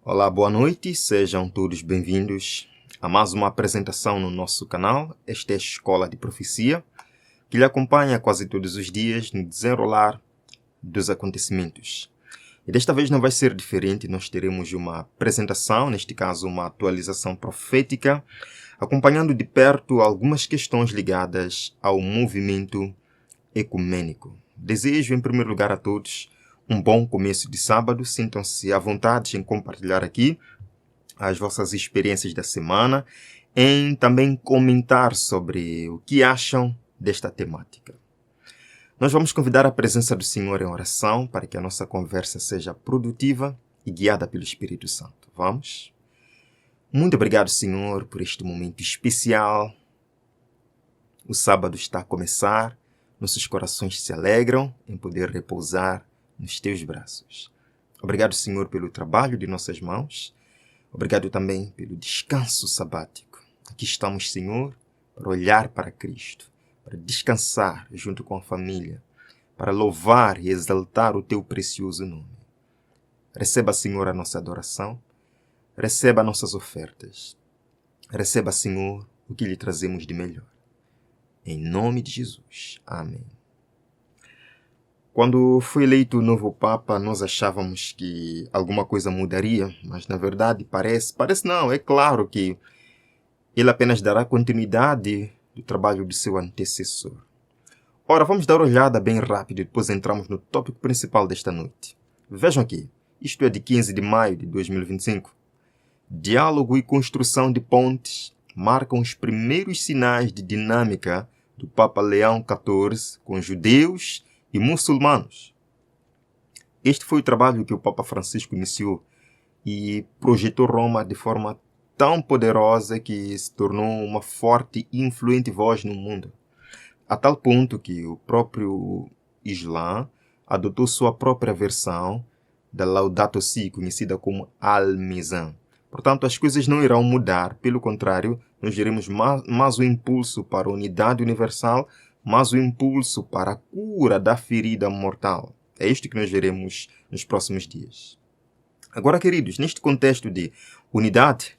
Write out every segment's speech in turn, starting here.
Olá, boa noite, sejam todos bem-vindos a mais uma apresentação no nosso canal. Esta é a Escola de Profecia, que lhe acompanha quase todos os dias no desenrolar dos acontecimentos. E desta vez não vai ser diferente, nós teremos uma apresentação, neste caso uma atualização profética, acompanhando de perto algumas questões ligadas ao movimento ecumênico. Desejo, em primeiro lugar, a todos um bom começo de sábado. Sintam-se à vontade em compartilhar aqui as vossas experiências da semana, em também comentar sobre o que acham desta temática. Nós vamos convidar a presença do Senhor em oração para que a nossa conversa seja produtiva e guiada pelo Espírito Santo. Vamos? Muito obrigado, Senhor, por este momento especial. O sábado está a começar, nossos corações se alegram em poder repousar nos teus braços. Obrigado, Senhor, pelo trabalho de nossas mãos. Obrigado também pelo descanso sabático. Aqui estamos, Senhor, para olhar para Cristo, para descansar junto com a família, para louvar e exaltar o teu precioso nome. Receba, Senhor, a nossa adoração. Receba nossas ofertas. Receba, Senhor, o que lhe trazemos de melhor. Em nome de Jesus. Amém. Quando foi eleito o novo Papa, nós achávamos que alguma coisa mudaria, mas na verdade parece não, é claro que ele apenas dará continuidade do trabalho do seu antecessor. Ora, vamos dar uma olhada bem rápido e depois entramos no tópico principal desta noite. Vejam aqui, isto é de 15 de maio de 2025. Diálogo e construção de pontes marcam os primeiros sinais de dinâmica do Papa Leão XIV com judeus e muçulmanos. Este foi o trabalho que o Papa Francisco iniciou e projetou Roma de forma tão poderosa que se tornou uma forte e influente voz no mundo, a tal ponto que o próprio Islã adotou sua própria versão da Laudato Si, conhecida como Al-Mizan. Portanto, as coisas não irão mudar, pelo contrário, nós teremos mais um impulso para a unidade universal, mas o impulso para a cura da ferida mortal. É isto que nós veremos nos próximos dias. Agora, queridos, neste contexto de unidade,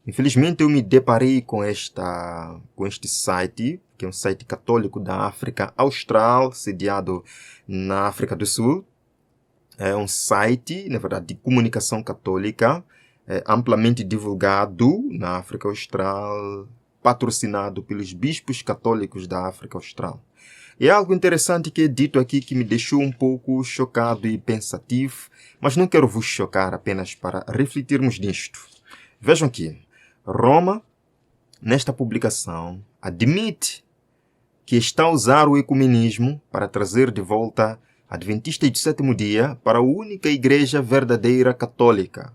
infelizmente eu me deparei com este site, que é um site católico da África Austral, sediado na África do Sul. É um site, na verdade, de comunicação católica, amplamente divulgado na África Austral, patrocinado pelos bispos católicos da África Austral. E é algo interessante que é dito aqui que me deixou um pouco chocado e pensativo, mas não quero vos chocar, apenas para refletirmos nisto. Vejam aqui, Roma, nesta publicação, admite que está a usar o ecumenismo para trazer de volta adventistas do sétimo dia para a única igreja verdadeira católica.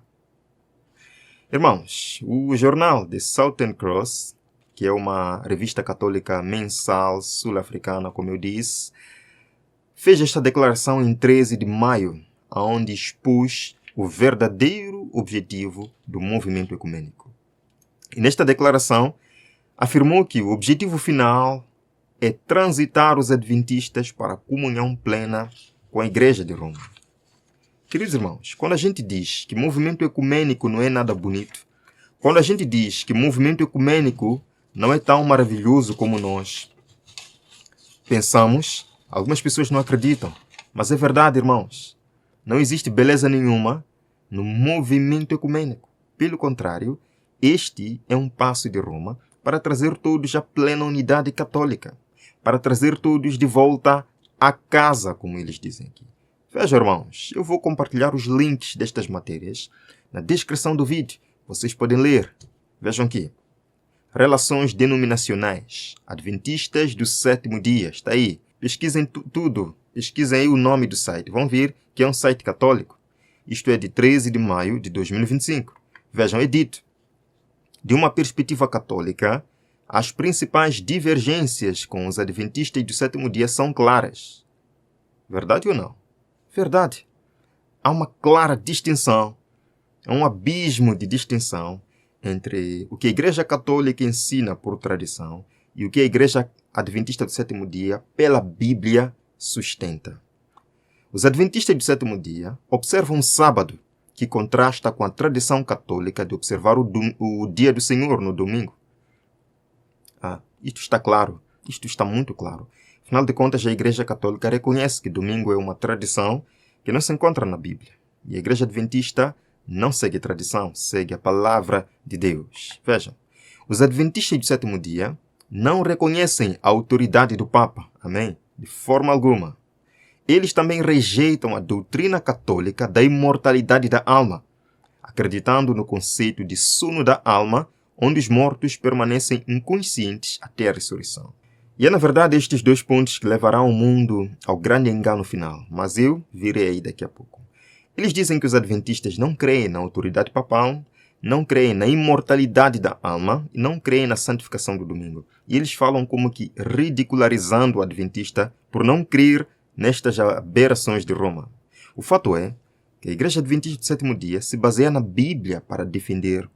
Irmãos, o jornal The Southern Cross, que é uma revista católica mensal sul-africana, como eu disse, fez esta declaração em 13 de maio, onde expôs o verdadeiro objetivo do movimento ecumênico. E nesta declaração, afirmou que o objetivo final é transitar os adventistas para a comunhão plena com a Igreja de Roma. Queridos irmãos, quando a gente diz que movimento ecumênico não é nada bonito, quando a gente diz que movimento ecumênico não é tão maravilhoso como nós pensamos, algumas pessoas não acreditam, mas é verdade, irmãos. Não existe beleza nenhuma no movimento ecumênico. Pelo contrário, este é um passo de Roma para trazer todos à plena unidade católica, para trazer todos de volta à casa, como eles dizem aqui. Vejam, irmãos, eu vou compartilhar os links destas matérias na descrição do vídeo. Vocês podem ler. Vejam aqui. Relações denominacionais. Adventistas do sétimo dia. Está aí. Pesquisem tudo. Pesquisem aí o nome do site. Vão ver que é um site católico. Isto é de 13 de maio de 2025. Vejam, é dito. De uma perspectiva católica, as principais divergências com os adventistas do sétimo dia são claras. Verdade ou não? Verdade. Há uma clara distinção, há um abismo de distinção entre o que a Igreja Católica ensina por tradição e o que a Igreja Adventista do sétimo dia, pela Bíblia, sustenta. Os Adventistas do sétimo dia observam o sábado que contrasta com a tradição católica de observar o dia do Senhor no domingo. Isto está claro, isto está muito claro. Afinal de contas, a Igreja Católica reconhece que domingo é uma tradição que não se encontra na Bíblia. E a Igreja Adventista não segue a tradição, segue a palavra de Deus. Vejam, os Adventistas do sétimo dia não reconhecem a autoridade do Papa, amém? De forma alguma. Eles também rejeitam a doutrina católica da imortalidade da alma, acreditando no conceito de sono da alma, onde os mortos permanecem inconscientes até a ressurreição. E é na verdade estes dois pontos que levarão o mundo ao grande engano final, mas eu virei aí daqui a pouco. Eles dizem que os adventistas não creem na autoridade papal, não creem na imortalidade da alma e não creem na santificação do domingo. E eles falam como que ridicularizando o adventista por não crer nestas aberrações de Roma. O fato é que a Igreja Adventista do sétimo dia se baseia na Bíblia para defender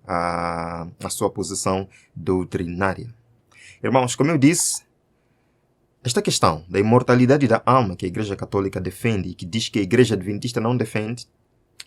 a sua posição doutrinária. Irmãos, como eu disse, esta questão da imortalidade da alma que a Igreja Católica defende e que diz que a Igreja Adventista não defende,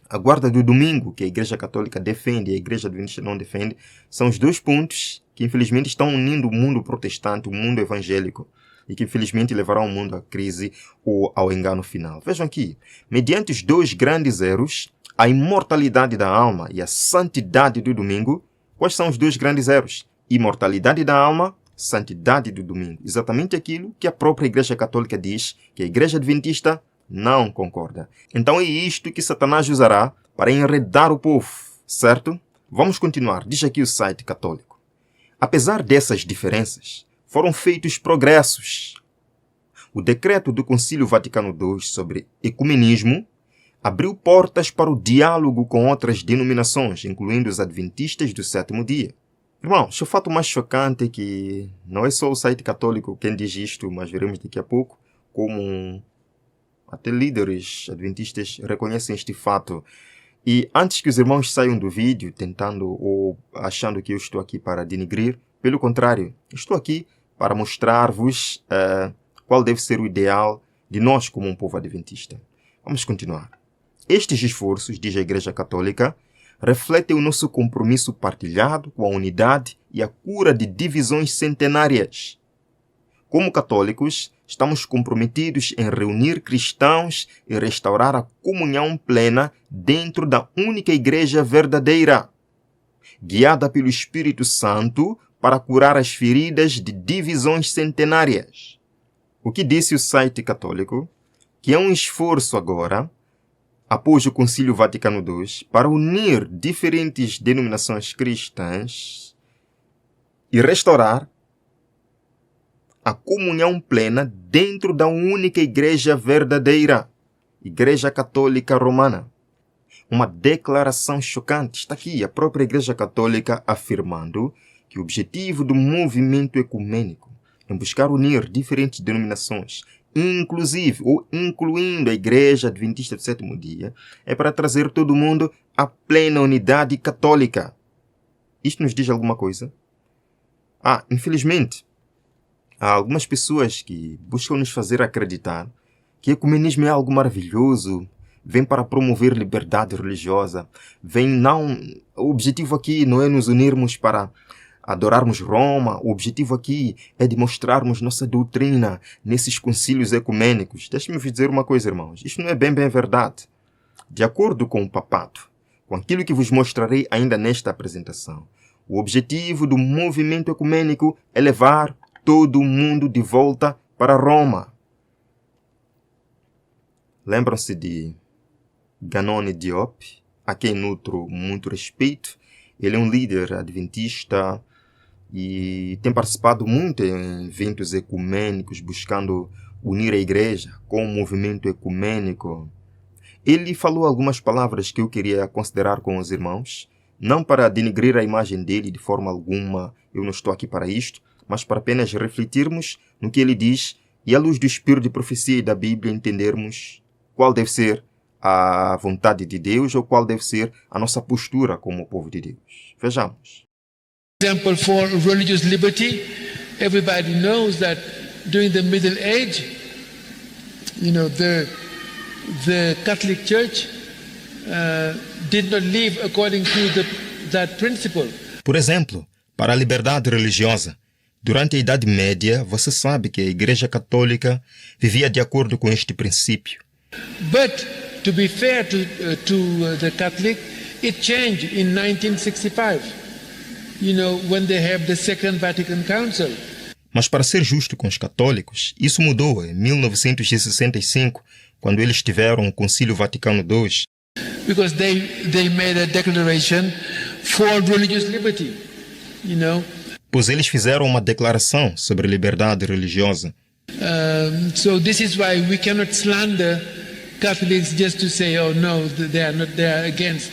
a guarda do domingo que a Igreja Católica defende e a Igreja Adventista não defende, são os dois pontos que infelizmente estão unindo o mundo protestante, o mundo evangélico, e que infelizmente levarão o mundo à crise ou ao engano final. Vejam aqui, mediante os dois grandes erros, a imortalidade da alma e a santidade do domingo, quais são os dois grandes erros? Imortalidade da alma, santidade do domingo. Exatamente aquilo que a própria Igreja Católica diz que a Igreja Adventista não concorda. Então é isto que Satanás usará para enredar o povo, certo? Vamos continuar. Diz aqui o site católico. Apesar dessas diferenças, foram feitos progressos. O decreto do Concílio Vaticano II sobre ecumenismo abriu portas para o diálogo com outras denominações, incluindo os adventistas do sétimo dia. Irmãos, o fato mais chocante é que não é só o site católico quem diz isto, mas veremos daqui a pouco como até líderes adventistas reconhecem este fato. E antes que os irmãos saiam do vídeo tentando ou achando que eu estou aqui para denigrir, pelo contrário, estou aqui para mostrar-vos qual deve ser o ideal de nós como um povo adventista. Vamos continuar. Estes esforços, diz a Igreja Católica, refletem o nosso compromisso partilhado com a unidade e a cura de divisões centenárias. Como católicos, estamos comprometidos em reunir cristãos e restaurar a comunhão plena dentro da única Igreja verdadeira, guiada pelo Espírito Santo para curar as feridas de divisões centenárias. O que disse o site católico? Que é um esforço agora, após o Concílio Vaticano II, para unir diferentes denominações cristãs e restaurar a comunhão plena dentro da única Igreja verdadeira, Igreja Católica Romana. Uma declaração chocante. Está aqui a própria Igreja Católica afirmando que o objetivo do movimento ecumênico é buscar unir diferentes denominações, inclusive ou incluindo a Igreja Adventista do sétimo dia, é para trazer todo mundo à plena unidade católica. Isto nos diz alguma coisa? Infelizmente, há algumas pessoas que buscam nos fazer acreditar que o ecumenismo é algo maravilhoso, vem para promover liberdade religiosa, o objetivo aqui não é nos unirmos para adorarmos Roma, o objetivo aqui é demonstrarmos nossa doutrina nesses concílios ecumênicos. Deixe-me vos dizer uma coisa, irmãos, isto não é bem verdade. De acordo com o papado, com aquilo que vos mostrarei ainda nesta apresentação, o objetivo do movimento ecumênico é levar todo mundo de volta para Roma. Lembram-se de Ganone Diop, a quem nutro muito respeito. Ele é um líder adventista e tem participado muito em eventos ecumênicos, buscando unir a igreja com o movimento ecumênico. Ele falou algumas palavras que eu queria considerar com os irmãos, não para denigrir a imagem dele de forma alguma, eu não estou aqui para isto, mas para apenas refletirmos no que ele diz e, à luz do espírito de profecia e da Bíblia, entendermos qual deve ser a vontade de Deus ou qual deve ser a nossa postura como povo de Deus. Vejamos. Example for religious liberty, everybody knows that during the Middle Age, the Catholic Church did not live according to that principle. Por exemplo, para a liberdade religiosa, durante a Idade Média, você sabe que a Igreja Católica vivia de acordo com este princípio. But to be fair to the Catholic, it changed in 1965. When they have the Second Vatican Council. Mas para ser justo com os católicos, isso mudou em 1965, quando eles tiveram o Concílio Vaticano II. Because they made a declaration for religious liberty, Pois eles fizeram uma declaração sobre liberdade religiosa. So this is why we cannot slander Catholics just to say, oh no, they are against.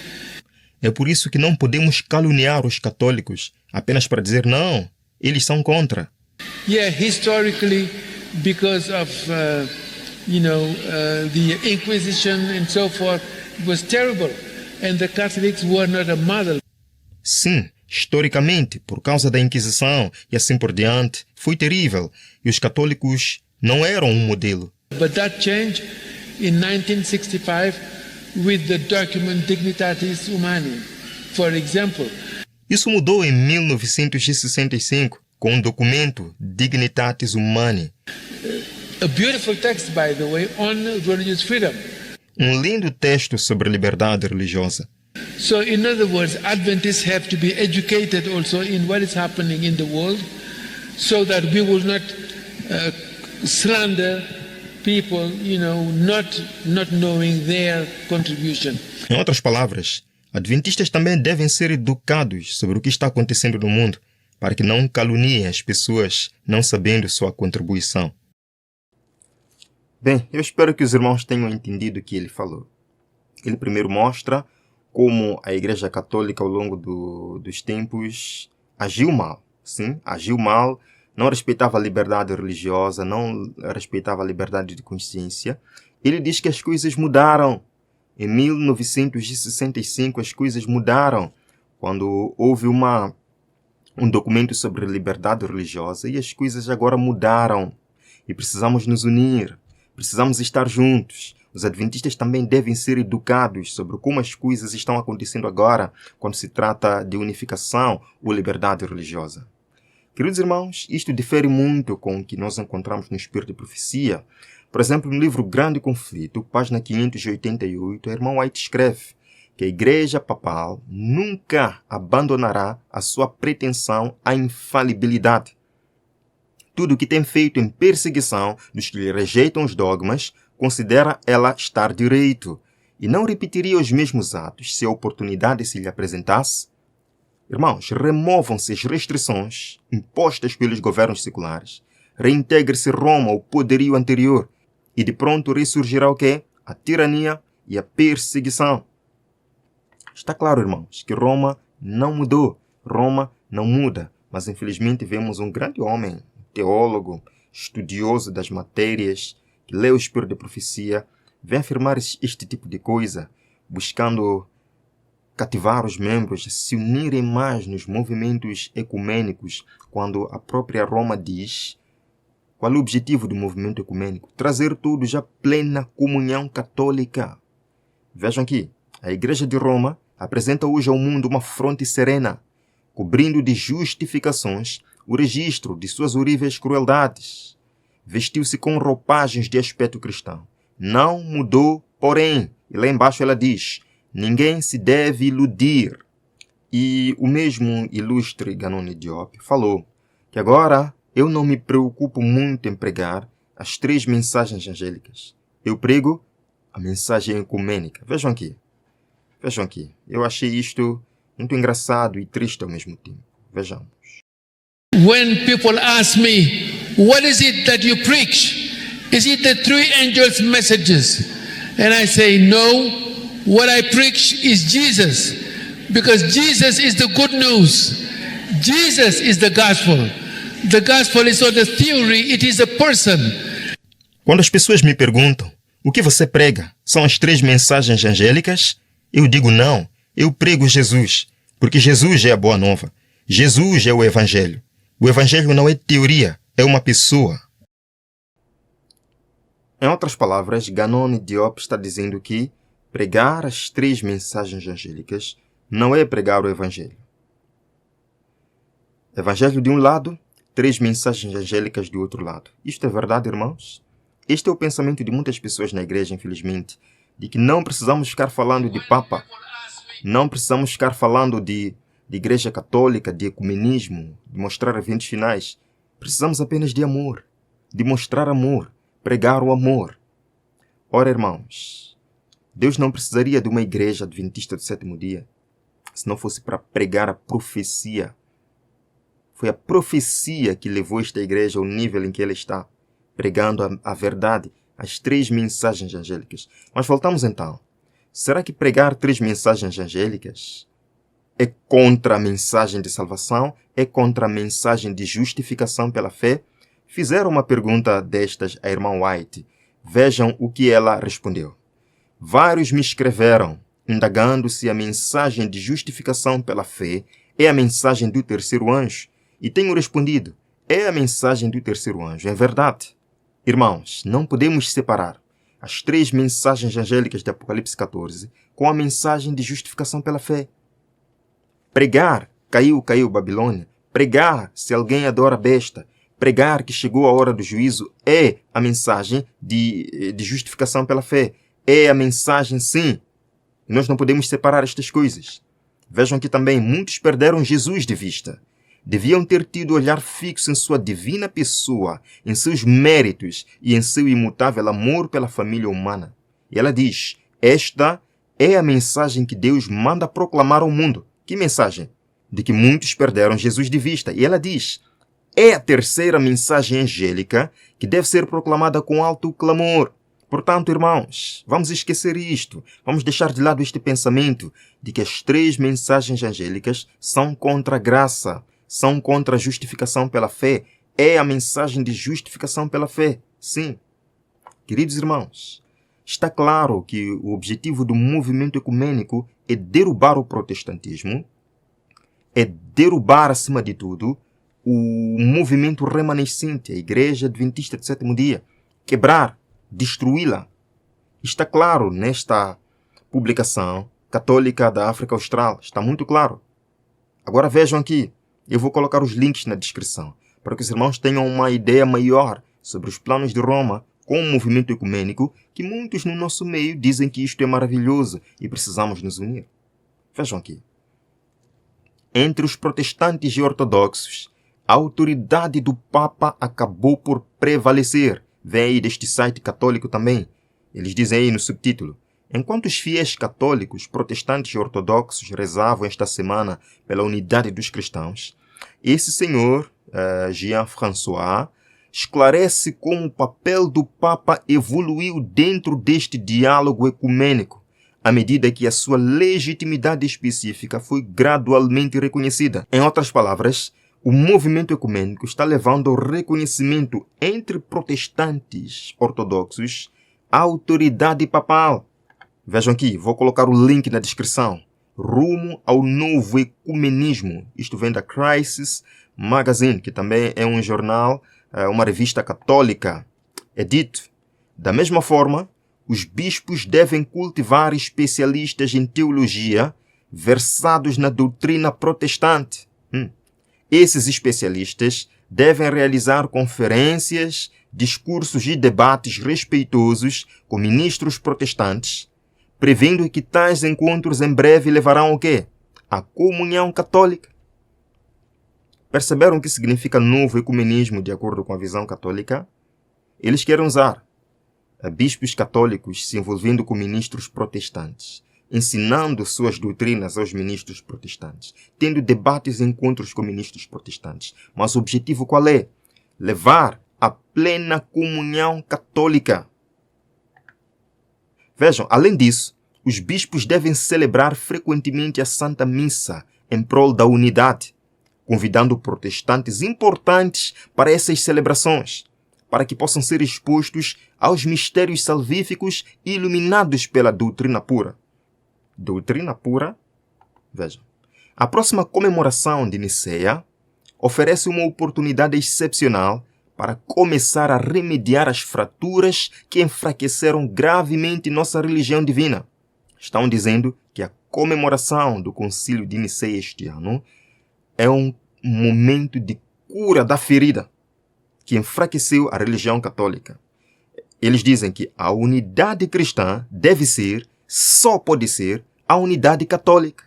É por isso que não podemos caluniar os católicos apenas para dizer não, eles são contra. Yeah, historically, because of the Inquisition and so forth, it was terrible, and the Catholics were not a model. Sim, historicamente, por causa da Inquisição e assim por diante, foi terrível, e os católicos não eram um modelo. But that changed in 1965 with the document Dignitatis Humanae, for example. Isso mudou em 1965 com o documento Dignitatis Humanae. A beautiful text, by the way, on religious freedom. Um lindo texto sobre liberdade religiosa. So, in other words, Adventists have to be educated also in what is happening in the world, so that we will not slander people, not knowing their contribution. Em outras palavras, adventistas também devem ser educados sobre o que está acontecendo no mundo, para que não caluniem as pessoas não sabendo sua contribuição. Bem, eu espero que os irmãos tenham entendido o que ele falou. Ele primeiro mostra como a Igreja Católica ao longo dos tempos agiu mal. Sim, agiu mal, não respeitava a liberdade religiosa, não respeitava a liberdade de consciência. Ele diz que as coisas mudaram. Em 1965 as coisas mudaram, quando houve um documento sobre liberdade religiosa, e as coisas agora mudaram. E precisamos nos unir, precisamos estar juntos. Os adventistas também devem ser educados sobre como as coisas estão acontecendo agora, quando se trata de unificação ou liberdade religiosa. Queridos irmãos, isto difere muito com o que nós encontramos no Espírito de Profecia. Por exemplo, no livro Grande Conflito, página 588, o irmão White escreve que a Igreja Papal nunca abandonará a sua pretensão à infalibilidade. Tudo o que tem feito em perseguição dos que lhe rejeitam os dogmas, considera ela estar direito, e não repetiria os mesmos atos se a oportunidade se lhe apresentasse. Irmãos, removam-se as restrições impostas pelos governos seculares, reintegre-se Roma ao poderio anterior, e de pronto ressurgirá o quê? A tirania e a perseguição. Está claro, irmãos, que Roma não mudou, Roma não muda, mas infelizmente vemos um grande homem, teólogo, estudioso das matérias, que lê o Espírito de Profecia, vem afirmar este tipo de coisa, buscando cativar os membros a se unirem mais nos movimentos ecumênicos, quando a própria Roma diz qual é o objetivo do movimento ecumênico: trazer todos à plena comunhão católica. Vejam aqui, a Igreja de Roma apresenta hoje ao mundo uma fronte serena, cobrindo de justificações o registro de suas horríveis crueldades. Vestiu-se com roupagens de aspecto cristão. Não mudou, porém, e lá embaixo ela diz: ninguém se deve iludir. E o mesmo ilustre Ganoni Diop falou que agora eu não me preocupo muito em pregar as 3 mensagens angélicas. Eu prego a mensagem ecumênica. Vejam aqui. Eu achei isto muito engraçado e triste ao mesmo tempo. Vejamos. When people ask me, what is it that you preach? Is it the 3 angels' messages? And I say, no, what I preach is Jesus. Because Jesus is the good news. Jesus is the gospel. The gospel is not a theory, it is a person. Quando as pessoas me perguntam, o que você prega? São as 3 mensagens angélicas? Eu digo não, eu prego Jesus. Porque Jesus é a boa nova. Jesus é o Evangelho. O Evangelho não é teoria, é uma pessoa. Em outras palavras, Ganoni Diop está dizendo que pregar as 3 mensagens angélicas não é pregar o Evangelho. Evangelho de um lado, 3 mensagens angélicas do outro lado. Isto é verdade, irmãos? Este é o pensamento de muitas pessoas na igreja, infelizmente, de que não precisamos ficar falando de Papa, não precisamos ficar falando de igreja católica, de ecumenismo, de mostrar eventos finais. Precisamos apenas de amor, de mostrar amor, pregar o amor. Ora, irmãos, Deus não precisaria de uma igreja adventista do 7º dia se não fosse para pregar a profecia. Foi a profecia que levou esta igreja ao nível em que ela está, pregando a verdade, as 3 mensagens angélicas. Mas voltamos então. Será que pregar 3 mensagens angélicas é contra a mensagem de salvação? É contra a mensagem de justificação pela fé? Fizeram uma pergunta destas à irmã White. Vejam o que ela respondeu. Vários me escreveram, indagando se a mensagem de justificação pela fé é a mensagem do 3º anjo. E tenho respondido, é a mensagem do 3º anjo. É verdade. Irmãos, não podemos separar as 3 mensagens angélicas de Apocalipse 14 com a mensagem de justificação pela fé. Pregar, caiu Babilônia. Pregar, se alguém adora a besta. Pregar que chegou a hora do juízo é a mensagem de justificação pela fé. É a mensagem, sim. E nós não podemos separar estas coisas. Vejam que também muitos perderam Jesus de vista. Deviam ter tido olhar fixo em sua divina pessoa, em seus méritos e em seu imutável amor pela família humana. E ela diz, esta é a mensagem que Deus manda proclamar ao mundo. Que mensagem? De que muitos perderam Jesus de vista. E ela diz, é a 3ª mensagem angélica que deve ser proclamada com alto clamor. Portanto, irmãos, vamos esquecer isto. Vamos deixar de lado este pensamento de que as 3 mensagens angélicas são contra a graça, são contra a justificação pela fé. É a mensagem de justificação pela fé. Sim. Queridos irmãos, está claro que o objetivo do movimento ecumênico é derrubar o protestantismo, é derrubar, acima de tudo, o movimento remanescente, a Igreja Adventista do 7º dia, quebrar, destruí-la. Está claro nesta publicação católica da África Austral, está muito claro. Agora vejam aqui, eu vou colocar os links na descrição, para que os irmãos tenham uma ideia maior sobre os planos de Roma com o movimento ecumênico, que muitos no nosso meio dizem que isto é maravilhoso e precisamos nos unir. Vejam aqui. Entre os protestantes e ortodoxos, a autoridade do Papa acabou por prevalecer. Vem aí deste site católico também. Eles dizem aí no subtítulo, enquanto os fiéis católicos, protestantes e ortodoxos rezavam esta semana pela unidade dos cristãos, esse senhor, Jean-François, esclarece como o papel do Papa evoluiu dentro deste diálogo ecumênico, à medida que a sua legitimidade específica foi gradualmente reconhecida. Em outras palavras, o movimento ecumênico está levando ao reconhecimento entre protestantes ortodoxos à autoridade papal. Vejam aqui, vou colocar o link na descrição. Rumo ao novo ecumenismo. Isto vem da Crisis Magazine, que também é um jornal, uma revista católica. É dito, da mesma forma, os bispos devem cultivar especialistas em teologia versados na doutrina protestante. Esses especialistas devem realizar conferências, discursos e debates respeitosos com ministros protestantes, prevendo que tais encontros em breve levarão ao quê? A comunhão católica. Perceberam o que significa novo ecumenismo de acordo com a visão católica? Eles querem usar bispos católicos se envolvendo com ministros protestantes, ensinando suas doutrinas aos ministros protestantes, tendo debates e encontros com ministros protestantes. Mas o objetivo qual é? Levar a plena comunhão católica. Vejam, além disso, os bispos devem celebrar frequentemente a Santa Missa em prol da unidade, convidando protestantes importantes para essas celebrações, para que possam ser expostos aos mistérios salvíficos iluminados pela doutrina pura. Doutrina pura? Vejam. A próxima comemoração de Niceia oferece uma oportunidade excepcional para começar a remediar as fraturas que enfraqueceram gravemente nossa religião divina. Estão dizendo que a comemoração do Concílio de Nicéia este ano é um momento de cura da ferida que enfraqueceu a religião católica. Eles dizem que a unidade cristã só pode ser a unidade católica.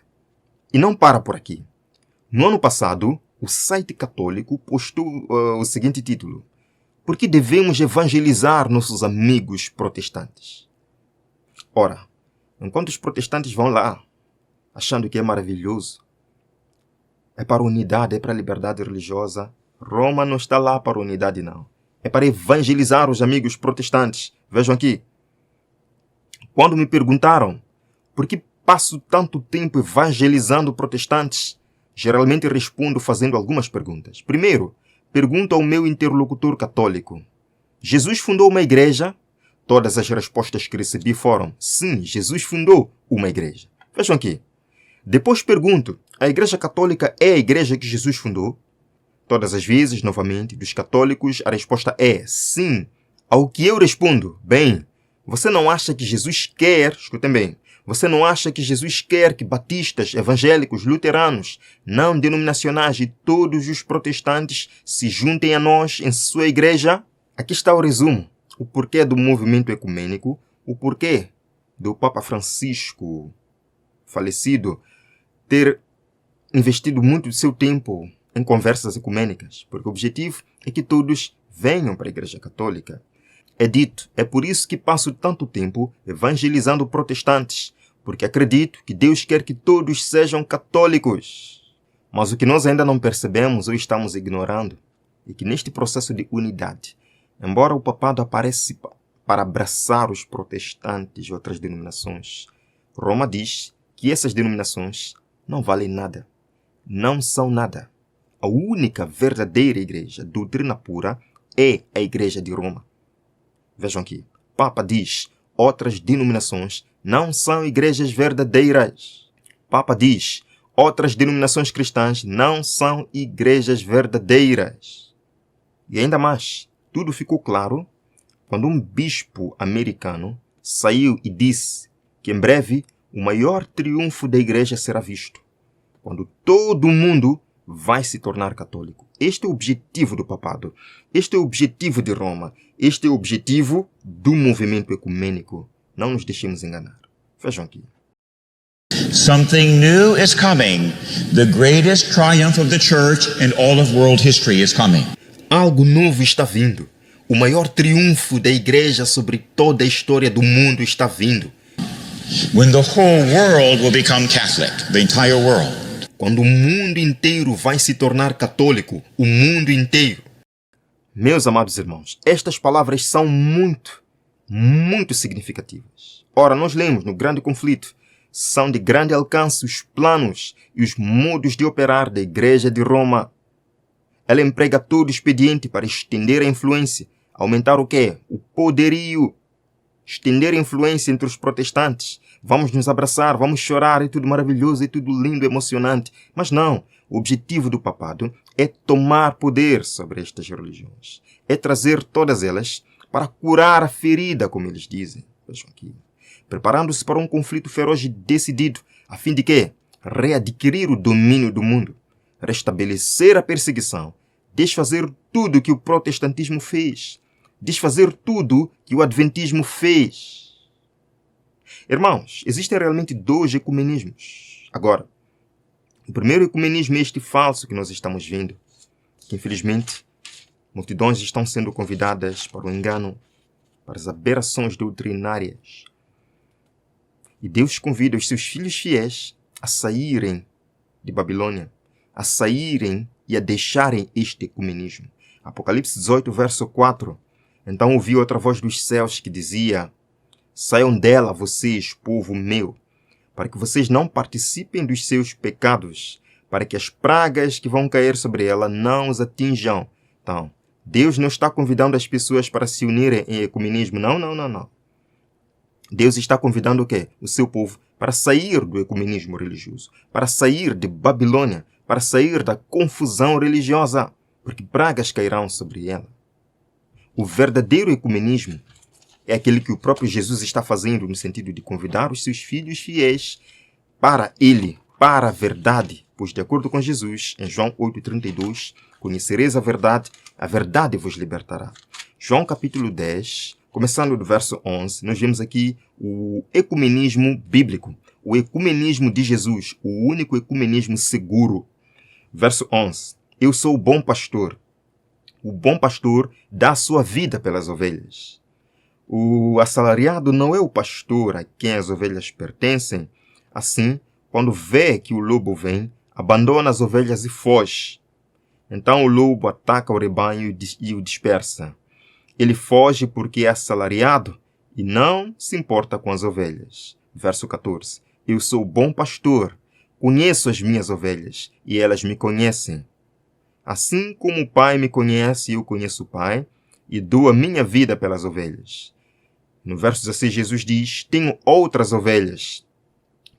E não para por aqui. No ano passado, o site católico postou o seguinte título: Por que devemos evangelizar nossos amigos protestantes? Ora, enquanto os protestantes vão lá, achando que é maravilhoso, é para a unidade, é para a liberdade religiosa, Roma não está lá para a unidade, não. É para evangelizar os amigos protestantes. Vejam aqui. Quando me perguntaram por que passo tanto tempo evangelizando protestantes, geralmente respondo fazendo algumas perguntas. Primeiro, pergunto ao meu interlocutor católico: Jesus fundou uma igreja? Todas as respostas que recebi foram: sim, Jesus fundou uma igreja. Vejam aqui. Depois pergunto: a igreja católica é a igreja que Jesus fundou? Todas as vezes, novamente, dos católicos, a resposta é sim. Ao que eu respondo: bem, você não acha que Jesus quer, escutem bem, você não acha que Jesus quer que batistas, evangélicos, luteranos, não denominacionais e todos os protestantes se juntem a nós em sua igreja? Aqui está o resumo. O porquê do movimento ecumênico, o porquê do Papa Francisco, falecido, ter investido muito do seu tempo em conversas ecumênicas, porque o objetivo é que todos venham para a Igreja Católica. É dito, é por isso que passo tanto tempo evangelizando protestantes, porque acredito que Deus quer que todos sejam católicos. Mas o que nós ainda não percebemos ou estamos ignorando é que neste processo de unidade, embora o papado apareça para abraçar os protestantes e outras denominações, Roma diz que essas denominações não valem nada, não são nada. A única verdadeira igreja, doutrina pura, é a Igreja de Roma. Vejam aqui, o Papa diz: outras denominações não são igrejas verdadeiras. O Papa diz: outras denominações cristãs não são igrejas verdadeiras. E ainda mais, tudo ficou claro quando um bispo americano saiu e disse que em breve o maior triunfo da igreja será visto, quando todo mundo vai se tornar católico. Este é o objetivo do papado. Este é o objetivo de Roma. Este é o objetivo do movimento ecumênico. Não nos deixemos enganar. Vejam aqui. Something new is coming. The greatest triumph of the church in all of world history is coming. Algo novo está vindo. O maior triunfo da igreja sobre toda a história do mundo está vindo. When the whole world will become Catholic, the entire world. Quando o mundo inteiro vai se tornar católico, o mundo inteiro. Meus amados irmãos, estas palavras são muito significativas. Ora, nós lemos no Grande Conflito, são de grande alcance os planos e os modos de operar da Igreja de Roma. Ela emprega todo o expediente para estender a influência, aumentar o quê? O poderio. Estender a influência entre os protestantes. Vamos nos abraçar, vamos chorar, é tudo maravilhoso, é tudo lindo, emocionante. Mas não, o objetivo do papado é tomar poder sobre estas religiões. É trazer todas elas para curar a ferida, como eles dizem. Vejam aqui. Preparando-se para um conflito feroz e decidido, a fim de quê? Readquirir o domínio do mundo, restabelecer a perseguição, desfazer tudo que o protestantismo fez, desfazer tudo que o adventismo fez. Irmãos, existem realmente dois ecumenismos. Agora, o primeiro ecumenismo é este falso que nós estamos vendo, que infelizmente multidões estão sendo convidadas para o engano, para as aberrações doutrinárias. E Deus convida os seus filhos fiéis a saírem de Babilônia, a saírem e a deixarem este ecumenismo. Apocalipse 18, verso 4. Então ouvi outra voz dos céus que dizia: saiam dela, vocês, povo meu, para que vocês não participem dos seus pecados, para que as pragas que vão cair sobre ela não os atinjam. Então, Deus não está convidando as pessoas para se unirem em ecumenismo. Não. Deus está convidando o quê? O seu povo para sair do ecumenismo religioso, para sair de Babilônia, para sair da confusão religiosa, porque pragas cairão sobre ela. O verdadeiro ecumenismo é aquele que o próprio Jesus está fazendo no sentido de convidar os seus filhos fiéis para Ele, para a verdade. Pois, de acordo com Jesus, em João 8,32, conhecereis a verdade vos libertará. João capítulo 10, começando do verso 11, nós vemos aqui o ecumenismo bíblico, o ecumenismo de Jesus, o único ecumenismo seguro. Verso 11, eu sou o bom pastor. O bom pastor dá a sua vida pelas ovelhas. O assalariado não é o pastor a quem as ovelhas pertencem. Assim, quando vê que o lobo vem, abandona as ovelhas e foge. Então o lobo ataca o rebanho e o dispersa. Ele foge porque é assalariado e não se importa com as ovelhas. Verso 14. Eu sou o bom pastor, conheço as minhas ovelhas e elas me conhecem. Assim como o Pai me conhece, eu conheço o Pai e dou a minha vida pelas ovelhas. No verso 16, Jesus diz, tenho outras ovelhas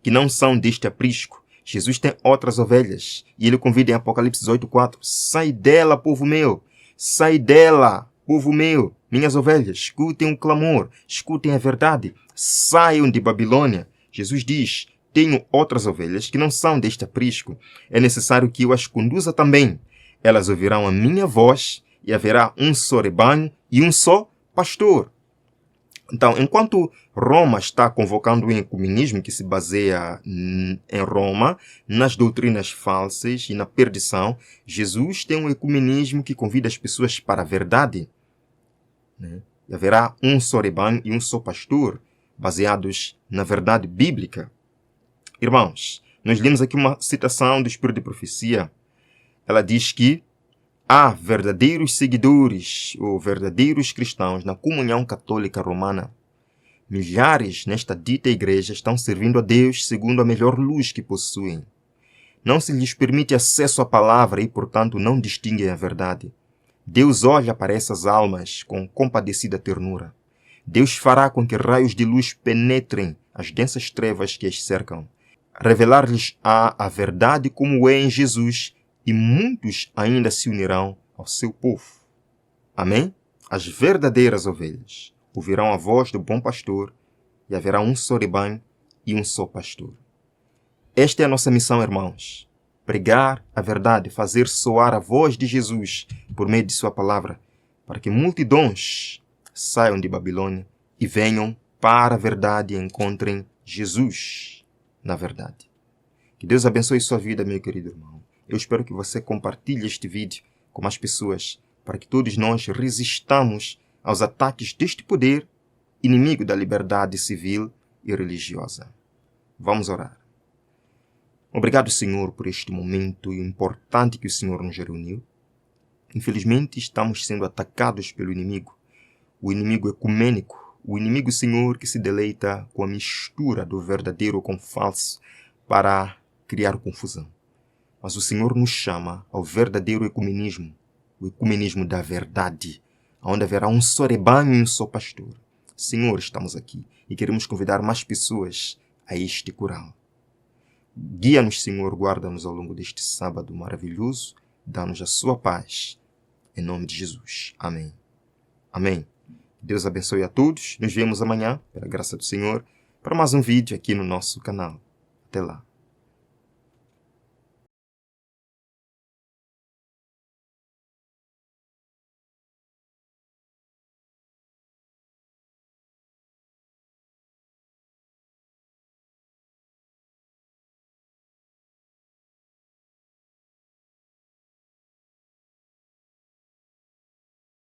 que não são deste aprisco. Jesus tem outras ovelhas. E ele convida em Apocalipse 18:4. Sai dela, povo meu. Sai dela, povo meu. Minhas ovelhas, escutem o clamor. Escutem a verdade. Saiam de Babilônia. Jesus diz, tenho outras ovelhas que não são deste aprisco. É necessário que eu as conduza também. Elas ouvirão a minha voz e haverá um só rebanho e um só pastor. Então, enquanto Roma está convocando o ecumenismo que se baseia em Roma, nas doutrinas falsas e na perdição, Jesus tem um ecumenismo que convida as pessoas para a verdade. E haverá um só rebanho e um só pastor, baseados na verdade bíblica. Irmãos, nós lemos aqui uma citação do Espírito de Profecia. Ela diz que há verdadeiros seguidores ou verdadeiros cristãos na comunhão católica romana. Milhares nesta dita igreja estão servindo a Deus segundo a melhor luz que possuem. Não se lhes permite acesso à palavra e, portanto, não distinguem a verdade. Deus olha para essas almas com compadecida ternura. Deus fará com que raios de luz penetrem as densas trevas que as cercam. Revelar-lhes a verdade como é em Jesus e muitos ainda se unirão ao seu povo. Amém? As verdadeiras ovelhas ouvirão a voz do bom pastor e haverá um só rebanho e um só pastor. Esta é a nossa missão, irmãos. Pregar a verdade, fazer soar a voz de Jesus por meio de sua palavra, para que multidões saiam de Babilônia e venham para a verdade e encontrem Jesus na verdade. Que Deus abençoe sua vida, meu querido irmão. Eu espero que você compartilhe este vídeo com mais pessoas, para que todos nós resistamos aos ataques deste poder, inimigo da liberdade civil e religiosa. Vamos orar. Obrigado, Senhor, por este momento importante que o Senhor nos reuniu. Infelizmente, estamos sendo atacados pelo inimigo, o inimigo ecumênico, o inimigo, Senhor, que se deleita com a mistura do verdadeiro com o falso para criar confusão. Mas o Senhor nos chama ao verdadeiro ecumenismo, o ecumenismo da verdade, onde haverá um só rebanho e um só pastor. Senhor, estamos aqui e queremos convidar mais pessoas a este coral. Guia-nos, Senhor, guarda-nos ao longo deste sábado maravilhoso, dá-nos a sua paz. Em nome de Jesus. Amém. Amém. Deus abençoe a todos. Nos vemos amanhã, pela graça do Senhor, para mais um vídeo aqui no nosso canal. Até lá.